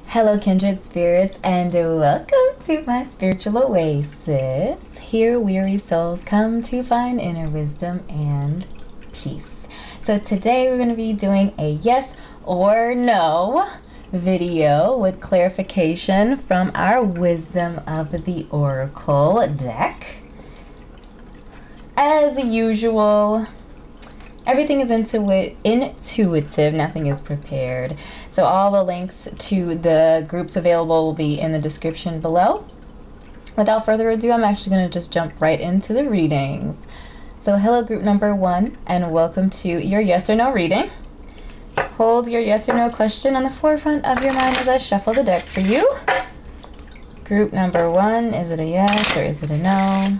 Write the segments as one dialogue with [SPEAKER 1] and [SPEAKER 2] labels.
[SPEAKER 1] Hello Kindred Spirits, and welcome to my spiritual oasis. Here weary souls come to find inner wisdom and peace. So today we're going to be doing a yes or no video with clarification from our Wisdom of the Oracle deck. As usual, everything is intuitive, nothing is prepared. So all the links to the groups available will be in the description below. Without further ado, I'm actually going to just jump right into the readings. So hello group number 1, and welcome to your yes or no reading. Hold your yes or no question on the forefront of your mind as I shuffle the deck for you. Group number 1, is it a yes or is it a no?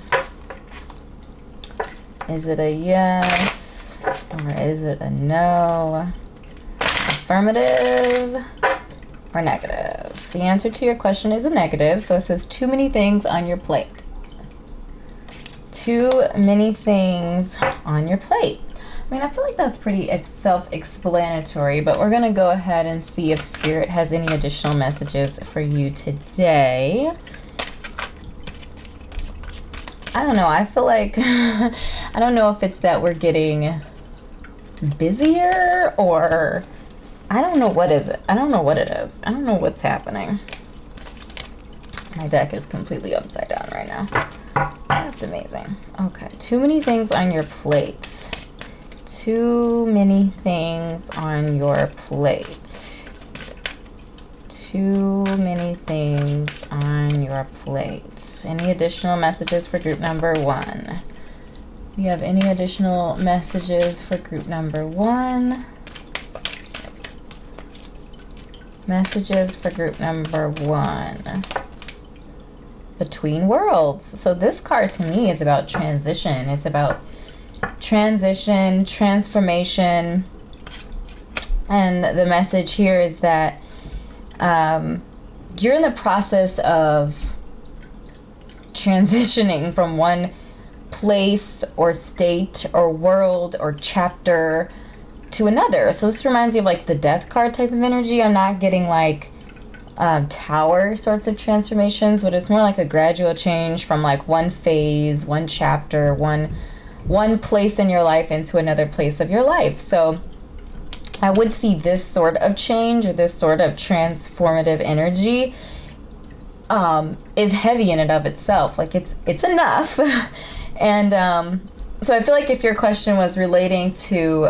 [SPEAKER 1] Is it a yes or is it a no? Affirmative or negative? The answer to your question is a negative. So it says too many things on your plate. Too many things on your plate. I mean, I feel like that's pretty self-explanatory, but we're going to go ahead and see if Spirit has any additional messages for you today. I don't know. I feel like, I don't know if it's that we're getting busier or I don't know what is it. I don't know what it is. I don't know what's happening. My deck is completely upside down right now. That's amazing. Okay, too many things on your plate. Too many things on your plate. Too many things on your plate. Any additional messages for group number 1? Do you have any additional messages for group number 1? Messages for group number 1. Between worlds. So this card to me is about transition. It's about transition, transformation. And the message here is that you're in the process of transitioning from one place or state or world or chapter to another. So this reminds me of like the death card type of energy. I'm not getting like tower sorts of transformations, but it's more like a gradual change from like one phase, one chapter, one place in your life into another place of your life. So I would see this sort of change or this sort of transformative energy is heavy in and of itself. Like it's enough. And so I feel like if your question was relating to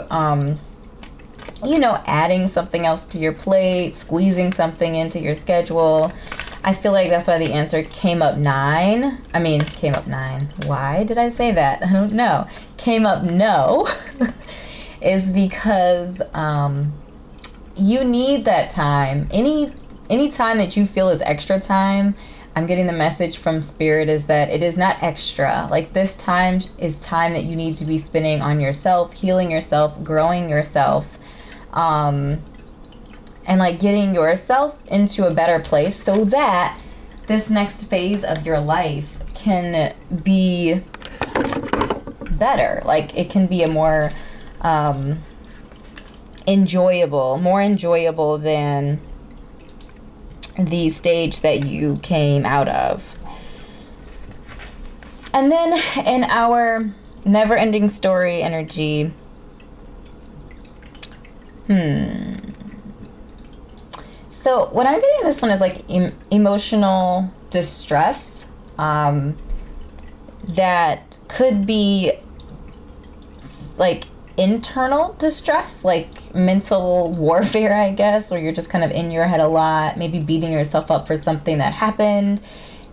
[SPEAKER 1] you know, adding something else to your plate, squeezing something into your schedule, I feel like that's why the answer came up 9. I mean, came up 9. Why did I say that? I don't know. Came up no is because you need that time. Any time that you feel is extra time, I'm getting the message from Spirit is that it is not extra. Like this time is time that you need to be spending on yourself, healing yourself, growing yourself, and like getting yourself into a better place so that this next phase of your life can be better. Like it can be a more more enjoyable than the stage that you came out of. And then in our never-ending story energy, so what I'm getting this one is like emotional distress that could be like internal distress, like mental warfare, I guess, or you're just kind of in your head a lot, maybe beating yourself up for something that happened.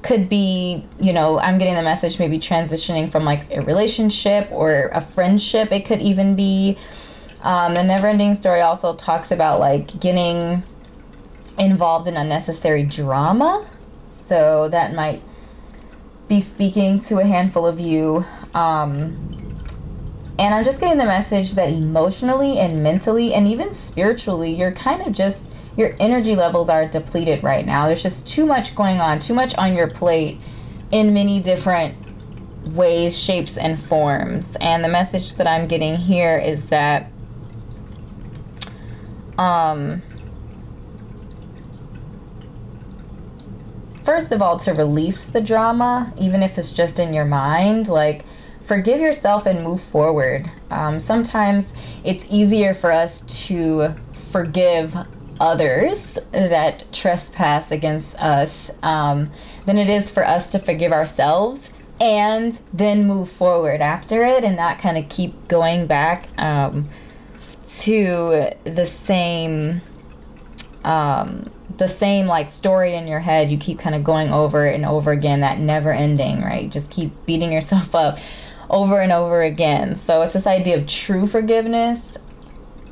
[SPEAKER 1] Could be, you know, I'm getting the message maybe transitioning from like a relationship or a friendship. It could even be the never-ending story also talks about like getting involved in unnecessary drama. So that might be speaking to a handful of you. And I'm just getting the message that emotionally and mentally and even spiritually, you're kind of just, your energy levels are depleted right now. There's just too much going on, too much on your plate in many different ways, shapes, and forms. And the message that I'm getting here is that First of all, to release the drama, even if it's just in your mind, like, forgive yourself and move forward. Sometimes it's easier for us to forgive others that trespass against us than it is for us to forgive ourselves and then move forward after it, and not kind of keep going back to the same like story in your head. You keep kind of going over and over again, that never ending, right? Just keep beating yourself up over and over again. So it's this idea of true forgiveness.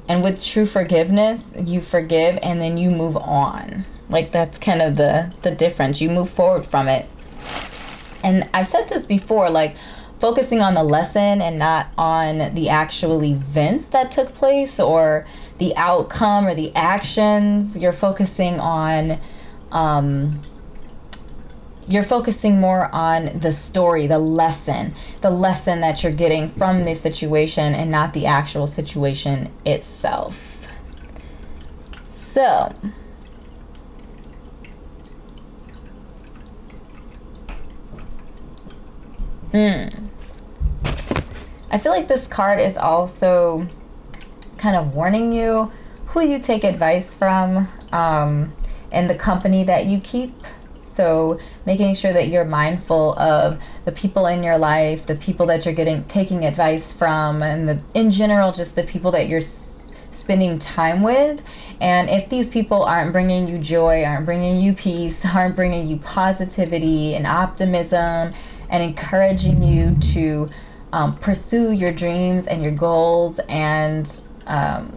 [SPEAKER 1] And with true forgiveness, you forgive and then you move on. Like, that's kind of the difference. You move forward from it. And I've said this before, like, focusing on the lesson and not on the actual events that took place or the outcome or the actions. You're focusing on, you're focusing more on the story, the lesson that you're getting from the situation, and not the actual situation itself. So, I feel like this card is also kind of warning you who you take advice from, and the company that you keep. So making sure that you're mindful of the people in your life, the people that you're taking advice from, and in general, just the people that you're spending time with. And if these people aren't bringing you joy, aren't bringing you peace, aren't bringing you positivity and optimism, and encouraging you to pursue your dreams and your goals, and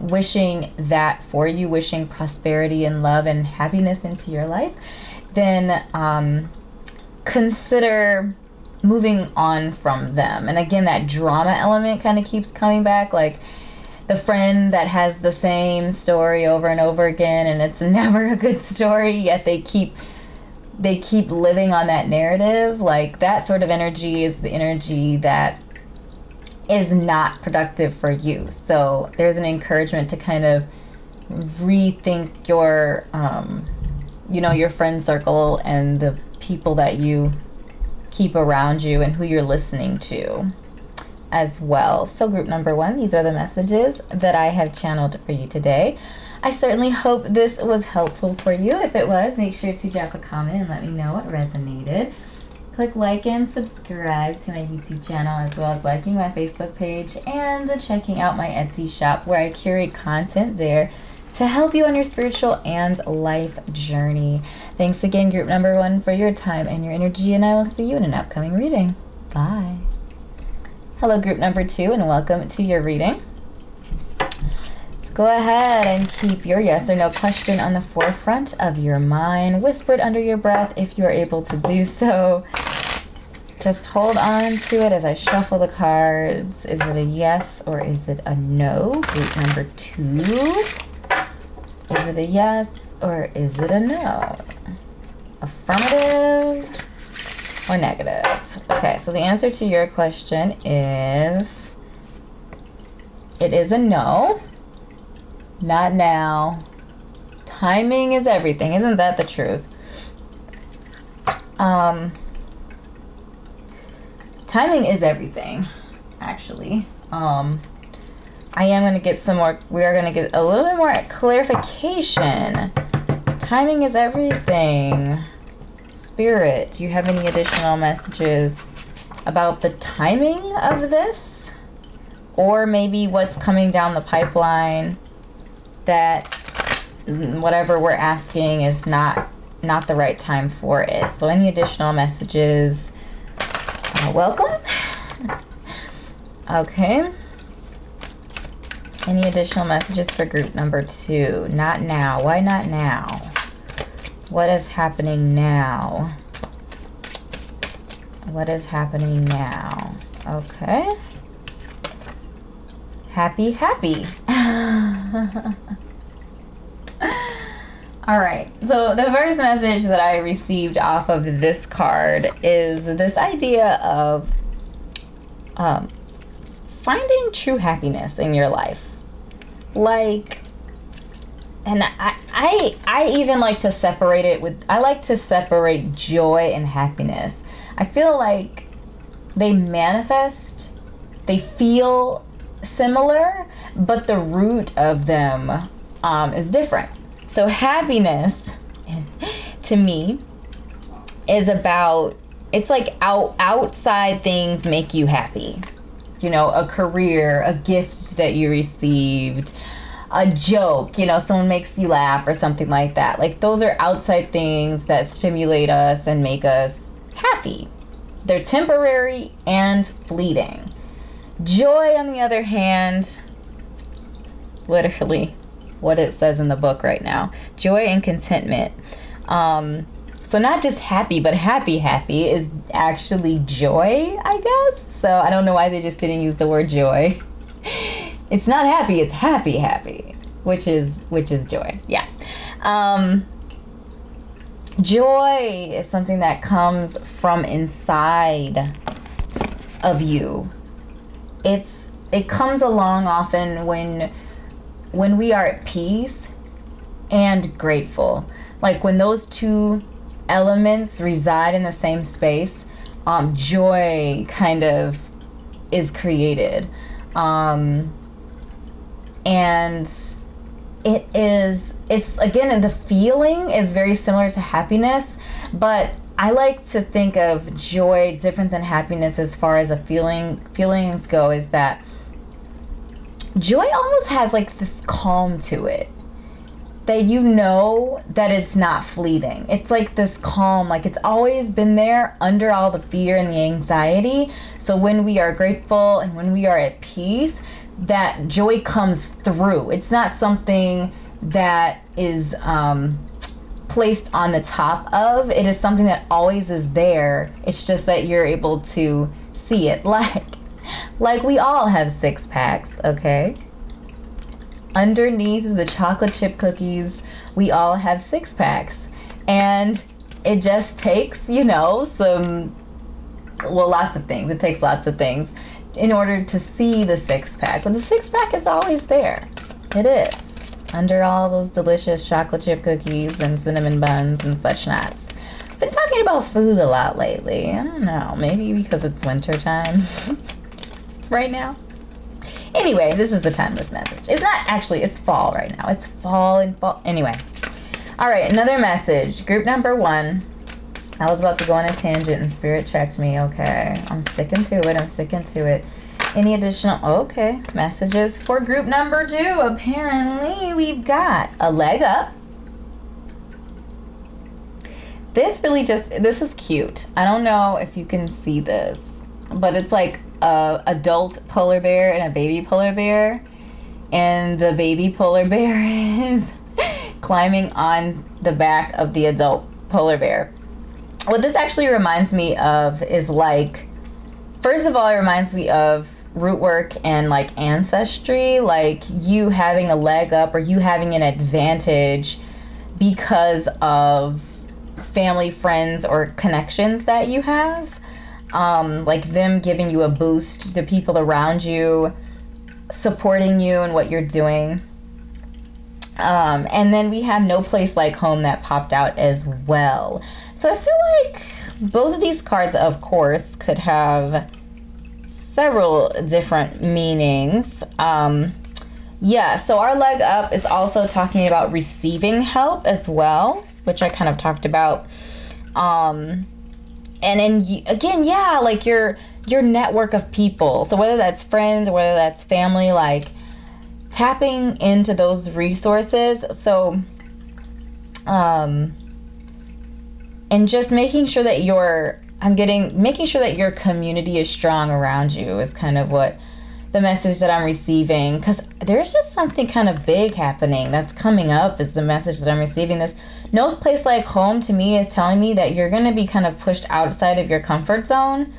[SPEAKER 1] wishing that for you, wishing prosperity and love and happiness into your life, then consider moving on from them. And again, that drama element kind of keeps coming back, like the friend that has the same story over and over again, and it's never a good story, yet they keep living on that narrative. Like, that sort of energy is the energy that is not productive for you. So there's an encouragement to kind of rethink your your friend circle and the people that you keep around you and who you're listening to as well. So group number 1, these are the messages that I have channeled for you today. I certainly hope this was helpful for you. If it was, make sure to drop a comment and let me know what resonated. Click like and subscribe to my YouTube channel, as well as liking my Facebook page and checking out my Etsy shop, where I curate content there to help you on your spiritual and life journey. Thanks again, group number 1, for your time and your energy, and I will see you in an upcoming reading. Bye. Hello, group number 2, and welcome to your reading. Let's go ahead and keep your yes or no question on the forefront of your mind, whispered under your breath if you are able to do so. Just hold on to it as I shuffle the cards. Is it a yes or is it a no? Group number 2. Is it a yes or is it a no? Affirmative or negative? Okay, so the answer to your question is, it is a no. Not now. Timing is everything. Isn't that the truth? Timing is everything, actually. I am going to get some more, we are going to get a little bit more clarification. Timing is everything. Spirit, do you have any additional messages about the timing of this? Or maybe what's coming down the pipeline, that whatever we're asking is not the right time for it. So any additional messages, welcome. Okay. Any additional messages for group number 2? Not now. Why not now? What is happening now? What is happening now? Okay. Happy, happy. All right. So the first message that I received off of this card is this idea of finding true happiness in your life. Like, and I even like to separate it with, I like to separate joy and happiness. I feel like they manifest, they feel similar, but the root of them is different. So happiness to me is about, it's like outside things make you happy. You know, a career, a gift that you received, a joke, you know, someone makes you laugh or something like that. Like those are outside things that stimulate us and make us happy. They're temporary and fleeting. Joy, on the other hand, literally what it says in the book right now, joy and contentment. So not just happy, but happy is actually joy, I guess. So I don't know why they just didn't use the word joy. It's not happy, it's happy, which is joy. Yeah. Joy is something that comes from inside of you. It comes along often when we are at peace and grateful. Like when those two elements reside in the same space, joy kind of is created. And it's again, the feeling is very similar to happiness, but I like to think of joy different than happiness as far as feelings go, is that joy almost has like this calm to it, that you know that it's not fleeting. It's like this calm, like it's always been there under all the fear and the anxiety. So when we are grateful and when we are at peace, that joy comes through. It's not something that is placed on the top of. It is something that always is there. It's just that you're able to see it. Like we all have 6 packs, okay? Underneath the chocolate chip cookies, we all have 6 packs. And it just takes, you know, lots of things. It takes lots of things in order to see the 6 pack. But the 6 pack is always there. It is. Under all those delicious chocolate chip cookies and cinnamon buns and such nuts. I've been talking about food a lot lately. I don't know, maybe because it's winter time right now. Anyway, this is the timeless message. It's not actually, it's fall right now. It's fall and fall. Anyway. All right, another message. Group number 1. I was about to go on a tangent and Spirit checked me. Okay, I'm sticking to it. Any additional, okay, messages for group number 2? Apparently, we've got a leg up. This is cute. I don't know if you can see this, but it's like a adult polar bear and a baby polar bear. And the baby polar bear is climbing on the back of the adult polar bear. What this actually reminds me of is like, first of all, it reminds me of Rootwork and like ancestry, like you having a leg up or you having an advantage because of family, friends, or connections that you have. Like them giving you a boost, the people around you supporting you and what you're doing. And then we have No Place Like Home that popped out as well. So I feel like both of these cards, of course, could have several different meanings. Yeah, so our leg up is also talking about receiving help as well, which I kind of talked about. And then again, yeah, like your network of people. So whether that's friends or whether that's family, like tapping into those resources. So and just making sure that making sure that your community is strong around you is kind of what the message that I'm receiving, because there's just something kind of big happening that's coming up is the message that I'm receiving. This No Place Like Home to me is telling me that you're going to be kind of pushed outside of your comfort zone,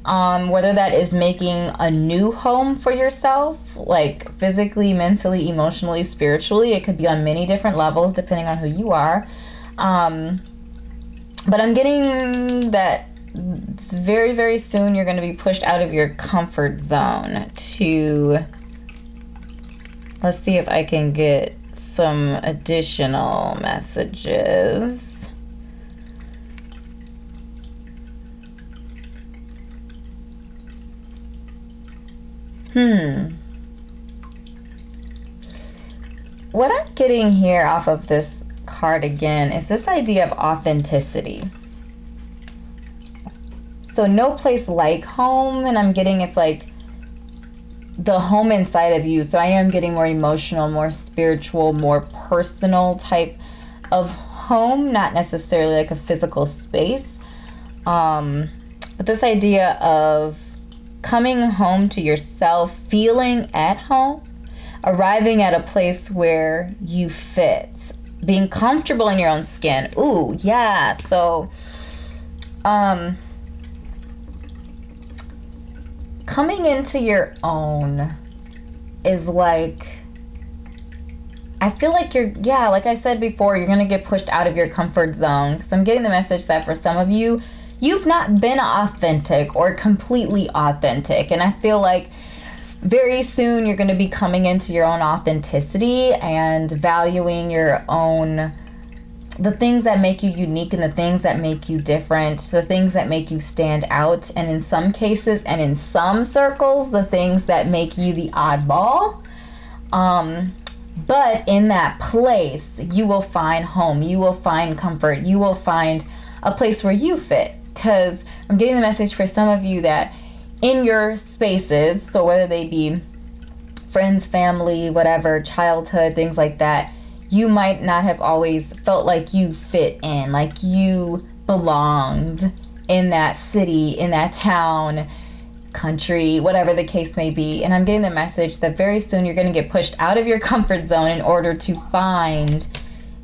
[SPEAKER 1] whether that is making a new home for yourself, like physically, mentally, emotionally, spiritually. It could be on many different levels depending on who you are. But I'm getting that very, very soon you're going to be pushed out of your comfort zone to, let's see if I can get some additional messages. What I'm getting here off of this card again is this idea of authenticity. So no place like home, and I'm getting it's like the home inside of you. So I am getting more emotional, more spiritual, more personal type of home, not necessarily like a physical space. But this idea of coming home to yourself, feeling at home, arriving at a place where you fit, being comfortable in your own skin. Ooh, yeah. So, coming into your own is like, I feel like you're, yeah, like I said before, you're going to get pushed out of your comfort zone. Because I'm getting the message that for some of you, you've not been authentic or completely authentic. And I feel like very soon you're going to be coming into your own authenticity and valuing your own, the things that make you unique and the things that make you different, the things that make you stand out, and in some cases and in some circles, the things that make you the oddball. But in that place, you will find home, you will find comfort, you will find a place where you fit. Because I'm getting the message for some of you that in your spaces, so whether they be friends, family, whatever, childhood, things like that, you might not have always felt like you fit in, like you belonged in that city, in that town, country, whatever the case may be. And I'm getting the message that very soon you're going to get pushed out of your comfort zone in order to find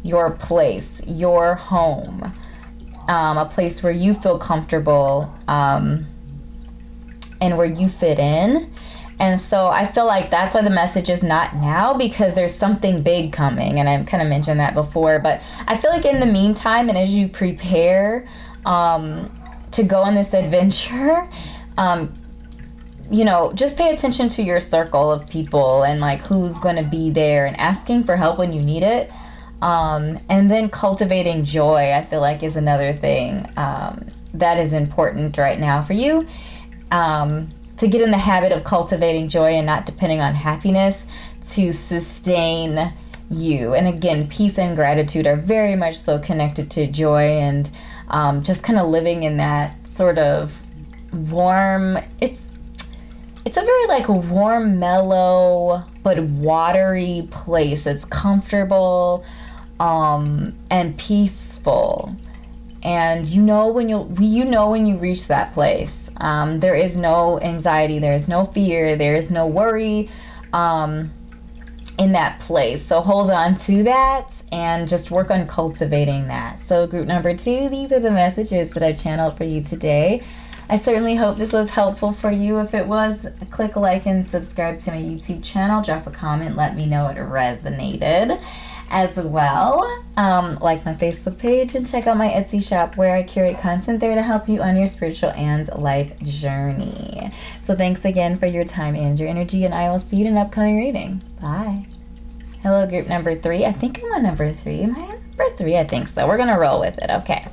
[SPEAKER 1] your place, your home, a place where you feel comfortable, and where you fit in. And so I feel like that's why the message is not now, because there's something big coming, and I've kind of mentioned that before. But I feel like in the meantime, and as you prepare to go on this adventure, you know, just pay attention to your circle of people and like who's going to be there, and asking for help when you need it. And then cultivating joy, I feel like, is another thing that is important right now for you. To get in the habit of cultivating joy and not depending on happiness to sustain you. And again, peace and gratitude are very much so connected to joy, and just kind of living in that sort of warm, it's a very like warm, mellow, but watery place. It's comfortable and peaceful. And you know when you reach that place. There is no anxiety, there is no fear, there is no worry in that place. So hold on to that and just work on cultivating that. So group number 2, these are the messages that I've channeled for you today. I certainly hope this was helpful for you. If it was, click like and subscribe to my YouTube channel. Drop a comment, let me know it resonated. As well, like my Facebook page and check out my Etsy shop where I curate content there to help you on your spiritual and life journey. So thanks again for your time and your energy, and I will see you in an upcoming reading. Bye. Hello, group number 3. I think I'm on number 3. Am I on number 3? I think so. We're going to roll with it. Okay.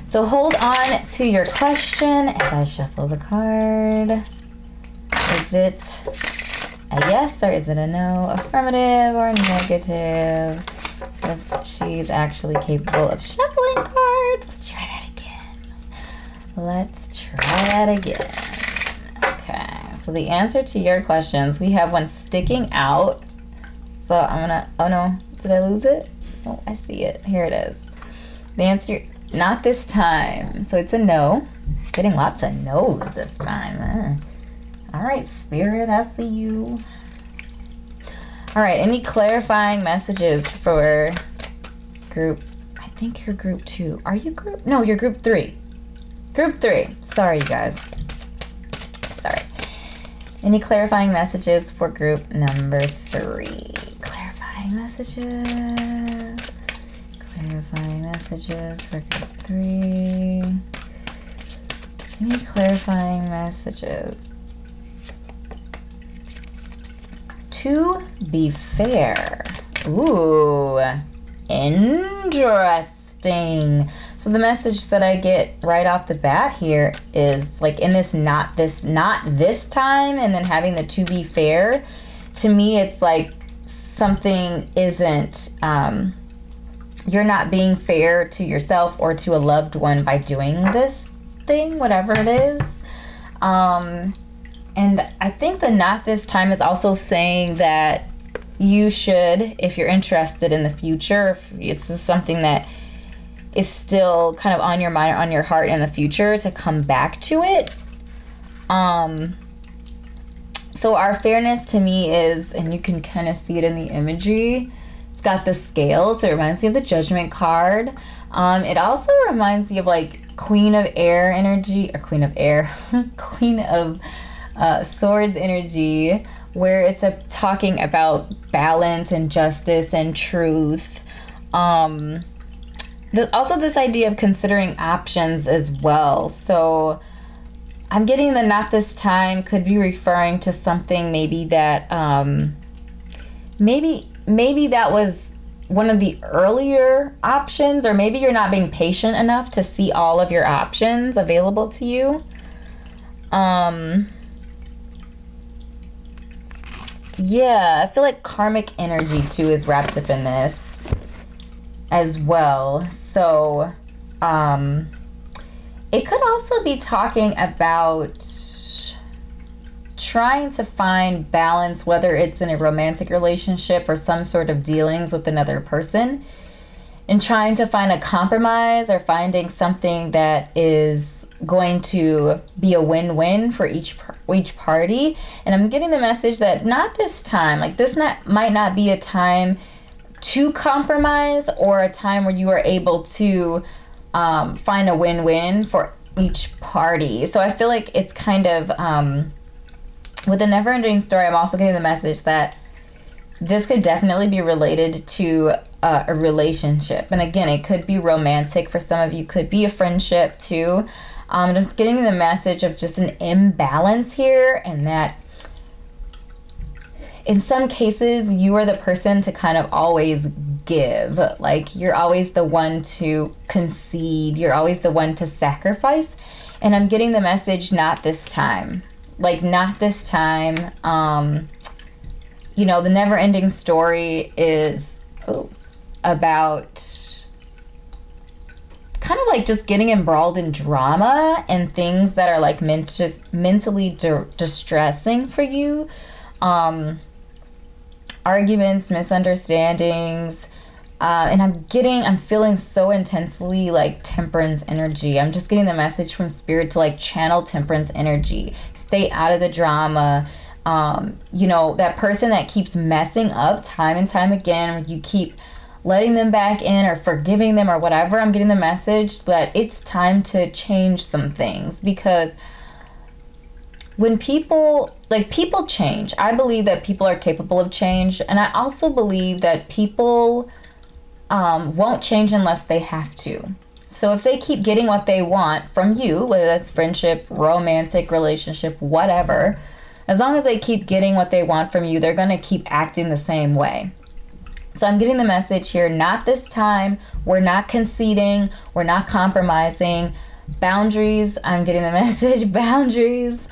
[SPEAKER 1] So hold on to your question as I shuffle the card. Is it a yes or is it a no? Affirmative or negative? If she's actually capable of shuffling cards. Let's try that again. Let's try that again. Okay, so the answer to your questions, we have one sticking out. So I'm gonna, oh no, did I lose it? Oh, I see it. Here it is. The answer, not this time. So it's a no. Getting lots of no's this time. All right, Spirit, I see you. All right, any clarifying messages for group, I think you're group 2. Are you group? No, you're group 3. Group 3. Sorry, you guys. Sorry. Any clarifying messages for group number 3? Clarifying messages. Clarifying messages for group 3. Any clarifying messages? To be fair. Ooh, interesting. So the message that I get right off the bat here is like in this not this time, and then having the to be fair. To me, it's like something isn't, you're not being fair to yourself or to a loved one by doing this thing, whatever it is. And I think the not this time is also saying that you should, if you're interested in the future, if this is something that is still kind of on your mind or on your heart in the future, to come back to it. So our fairness to me is, and you can kind of see it in the imagery, it's got the scales, so it reminds me of the Judgment card. It also reminds me of like Queen of Air energy, or Queen of Air, Queen of Swords energy, where it's talking about balance and justice and truth. Also this idea of considering options as well. So I'm getting the not this time could be referring to something maybe that maybe that was one of the earlier options, or maybe you're not being patient enough to see all of your options available to you. Yeah, I feel like karmic energy too is wrapped up in this as well. So it could also be talking about trying to find balance, whether it's in a romantic relationship or some sort of dealings with another person, and trying to find a compromise or finding something that is going to be a win-win for each party. And I'm getting the message that not this time, like this might not be a time to compromise, or a time where you are able to find a win-win for each party. So I feel like it's kind of with the never-ending story, I'm also getting the message that this could definitely be related to a relationship. And again, it could be romantic for some of you, could be a friendship too. I'm just getting the message of just an imbalance here, and that in some cases, you are the person to kind of always give. Like, you're always the one to concede. You're always the one to sacrifice. And I'm getting the message, not this time. Like, not this time. You know, the never-ending story is about kind of like just getting embroiled in drama and things that are like mentally distressing for you. Arguments, misunderstandings, and I'm feeling so intensely like temperance energy. I'm just getting the message from spirit to like channel temperance energy. Stay out of the drama. You know, that person that keeps messing up time and time again, you keep letting them back in or forgiving them or whatever. I'm getting the message that it's time to change some things, because when people change, I believe that people are capable of change. And I also believe that people won't change unless they have to. So if they keep getting what they want from you, whether that's friendship, romantic relationship, whatever, as long as they keep getting what they want from you, they're going to keep acting the same way. So I'm getting the message here, not this time. We're not conceding. We're not compromising. Boundaries, I'm getting the message, boundaries.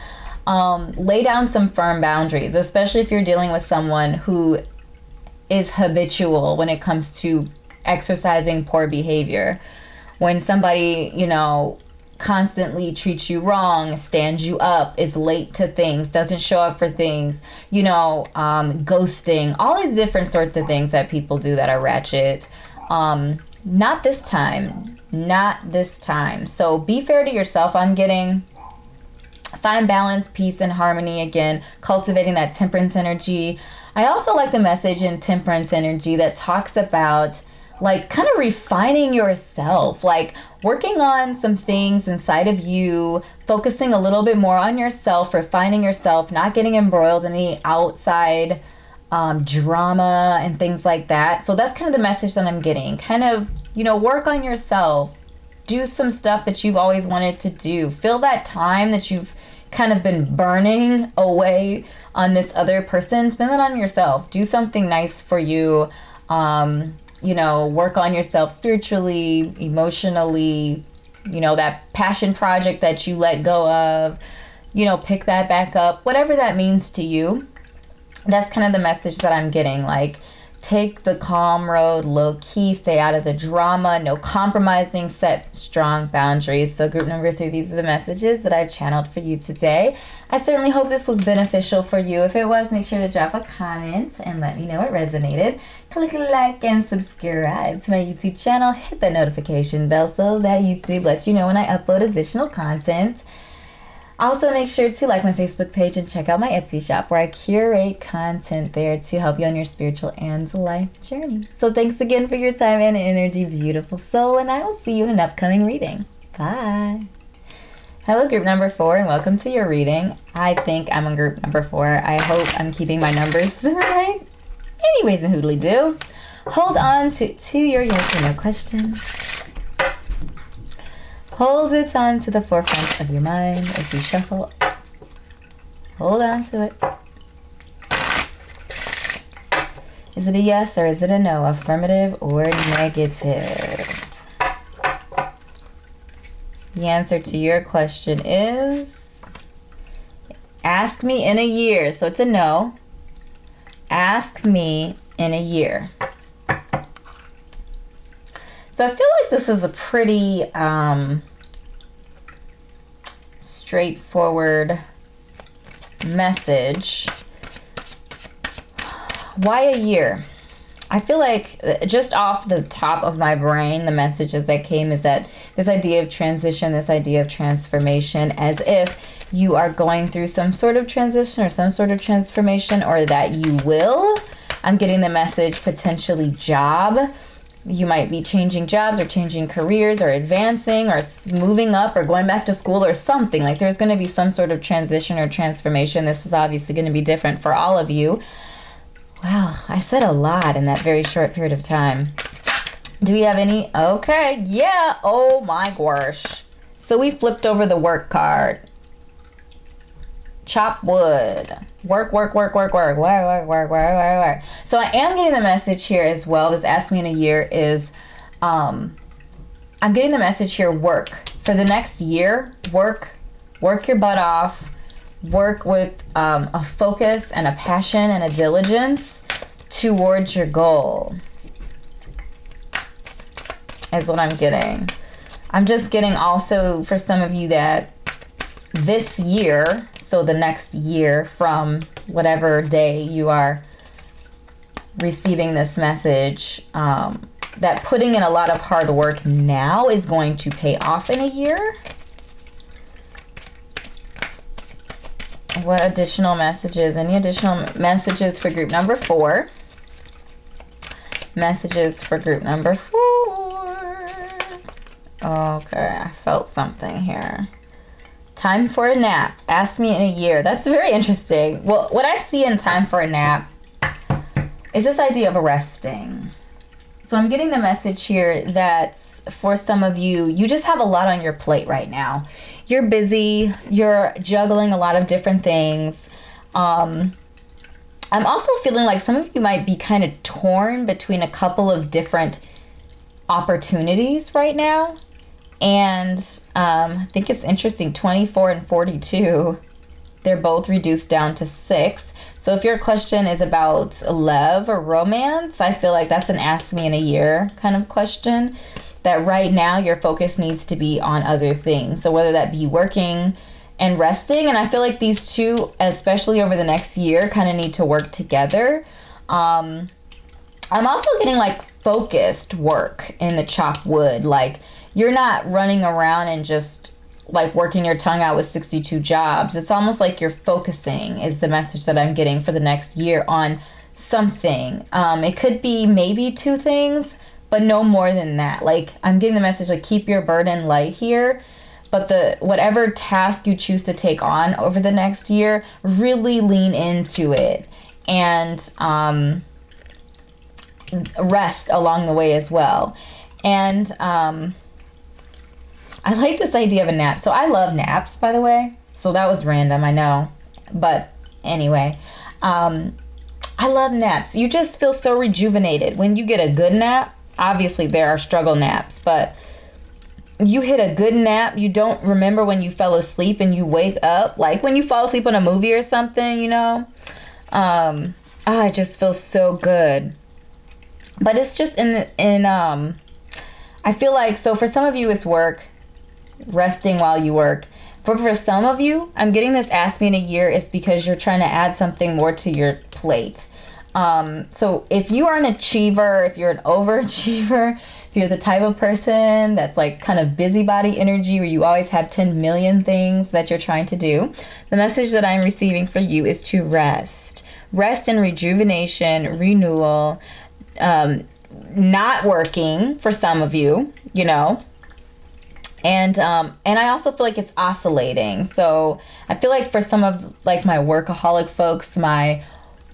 [SPEAKER 1] Lay down some firm boundaries, especially if you're dealing with someone who is habitual when it comes to exercising poor behavior. When somebody, you know, constantly treats you wrong, stands you up, is late to things, doesn't show up for things, you know, ghosting, all these different sorts of things that people do that are ratchet. Not this time. Not this time. So be fair to yourself. I'm getting find balance, peace, and harmony. Again, cultivating that temperance energy. I also like the message in temperance energy that talks about like kind of refining yourself, like working on some things inside of you, focusing a little bit more on yourself, refining yourself, not getting embroiled in any outside drama and things like that. So that's kind of the message that I'm getting. Kind of, you know, work on yourself, do some stuff that you've always wanted to do. Fill that time that you've kind of been burning away on this other person. Spend it on yourself. Do something nice for you. You know, work on yourself spiritually, emotionally, you know, that passion project that you let go of, you know, pick that back up, whatever that means to you. That's kind of the message that I'm getting. Like, take the calm road, low key, stay out of the drama, no compromising, set strong boundaries. So group number 3, these are the messages that I've channeled for you today. I certainly hope this was beneficial for you. If it was, make sure to drop a comment and let me know it resonated. Click like and subscribe to my YouTube channel. Hit the notification bell so that YouTube lets you know when I upload additional content. Also, make sure to like my Facebook page and check out my Etsy shop where I curate content there to help you on your spiritual and life journey. So thanks again for your time and energy, beautiful soul, and I will see you in an upcoming reading. Bye. Hello, group number 4, and welcome to your reading. I think I'm on group number 4. I hope I'm keeping my numbers right. Anyways, and hoodly do. Hold on to your yes or no questions. Hold it on to the forefront of your mind as you shuffle. Hold on to it. Is it a yes or is it a no? Affirmative or negative? The answer to your question is, ask me in a year. So it's a no. Ask me in a year. So I feel like this is a pretty straightforward message. Why a year? I feel like just off the top of my brain, the messages that came is that this idea of transition, this idea of transformation, as if you are going through some sort of transition or some sort of transformation, or that you will. I'm getting the message potentially job. You might be changing jobs or changing careers or advancing or moving up or going back to school or something. Like, there's going to be some sort of transition or transformation. This is obviously going to be different for all of you. Wow, I said a lot in that very short period of time. Do we have any? Okay, yeah. Oh my gosh. So we flipped over the work card. Chop wood. Work, work, work, work, work, work, work, work, work, work, work. So I am getting the message here as well. This ask me in a year is, I'm getting the message here, work. For the next year, work your butt off. Work with a focus and a passion and a diligence towards your goal. Is what I'm getting. I'm just getting also for some of you that this year, so the next year from whatever day you are receiving this message, that putting in a lot of hard work now is going to pay off in a year. What additional messages? Any additional messages for group number 4? Messages for group number 4. Okay, I felt something here. Time for a nap. Ask me in a year. That's very interesting. Well, what I see in time for a nap is this idea of resting. So I'm getting the message here that for some of you, you just have a lot on your plate right now. You're busy. You're juggling a lot of different things. I'm also feeling like some of you might be kind of torn between a couple of different opportunities right now. And I think it's interesting, 24 and 42, they're both reduced down to 6. So if your question is about love or romance, I feel like that's an ask me in a year kind of question. That right now your focus needs to be on other things. So whether that be working and resting, and I feel like these two, especially over the next year, kind of need to work together. I'm also getting like focused work in the chop wood. Like, you're not running around and just like working your tongue out with 62 jobs. It's almost like you're focusing is the message that I'm getting for the next year on something. It could be maybe 2 things, but no more than that. Like, I'm getting the message like keep your burden light here, but whatever task you choose to take on over the next year, really lean into it and rest along the way as well. And I like this idea of a nap. So I love naps, by the way. So that was random, I know. But anyway, I love naps. You just feel so rejuvenated when you get a good nap. Obviously, there are struggle naps, but you hit a good nap. You don't remember when you fell asleep and you wake up. Like when you fall asleep on a movie or something, you know. It just feels so good. But it's just I feel like, so for some of you it's work, resting while you work. But for some of you, I'm getting this ask me in a year, it's because you're trying to add something more to your plate. So if you are an achiever, if you're an overachiever, if you're the type of person that's like kind of busybody energy where you always have 10 million things that you're trying to do, the message that I'm receiving for you is to rest. Rest and rejuvenation, renewal, not working for some of you, you know. And I also feel like it's oscillating. So I feel like for some of like my workaholic folks, my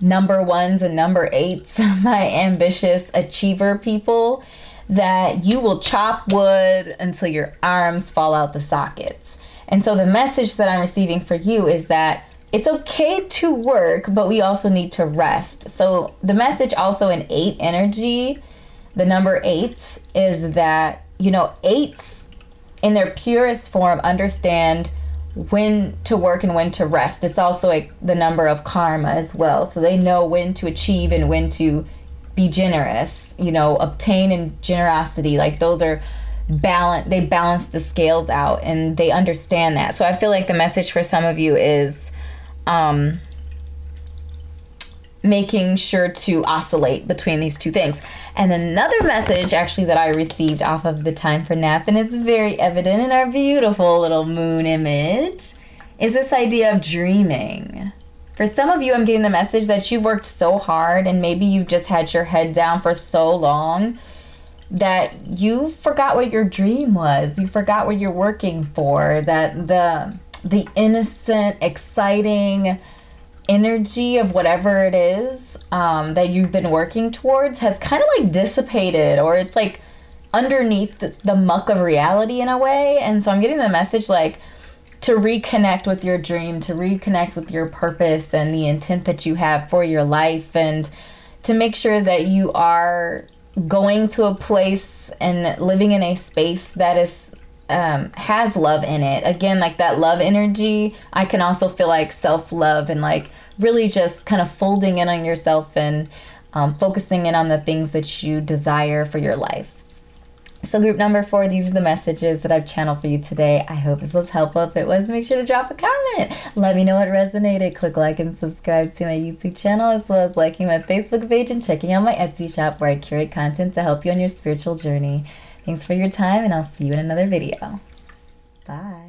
[SPEAKER 1] number ones and number eights, my ambitious achiever people, that you will chop wood until your arms fall out the sockets. And so the message that I'm receiving for you is that it's okay to work, but we also need to rest. So the message also in 8 energy, the number 8s, is that, you know, 8s in their purest form understand when to work and when to rest. It's also like the number of karma as well. So they know when to achieve and when to be generous, you know, obtain and generosity. Like those are balance, they balance the scales out and they understand that. So I feel like the message for some of you is making sure to oscillate between these two things. And another message actually that I received off of the time for nap, and it's very evident in our beautiful little moon image, is this idea of dreaming. For some of you, I'm getting the message that you've worked so hard and maybe you've just had your head down for so long that you forgot what your dream was. You forgot what you're working for, that the innocent, exciting energy of whatever it is that you've been working towards has kind of like dissipated, or it's like underneath the muck of reality in a way. And so I'm getting the message like to reconnect with your dream, to reconnect with your purpose and the intent that you have for your life, and to make sure that you are going to a place and living in a space that is has love in it. Again, like that love energy, I can also feel like self-love and like really just kind of folding in on yourself and focusing in on the things that you desire for your life. So group number 4, these are the messages that I've channeled for you today. I hope this was helpful. If it was, make sure to drop a comment. Let me know what resonated. Click like and subscribe to my YouTube channel, as well as liking my Facebook page and checking out my Etsy shop where I curate content to help you on your spiritual journey. Thanks for your time, and I'll see you in another video. Bye.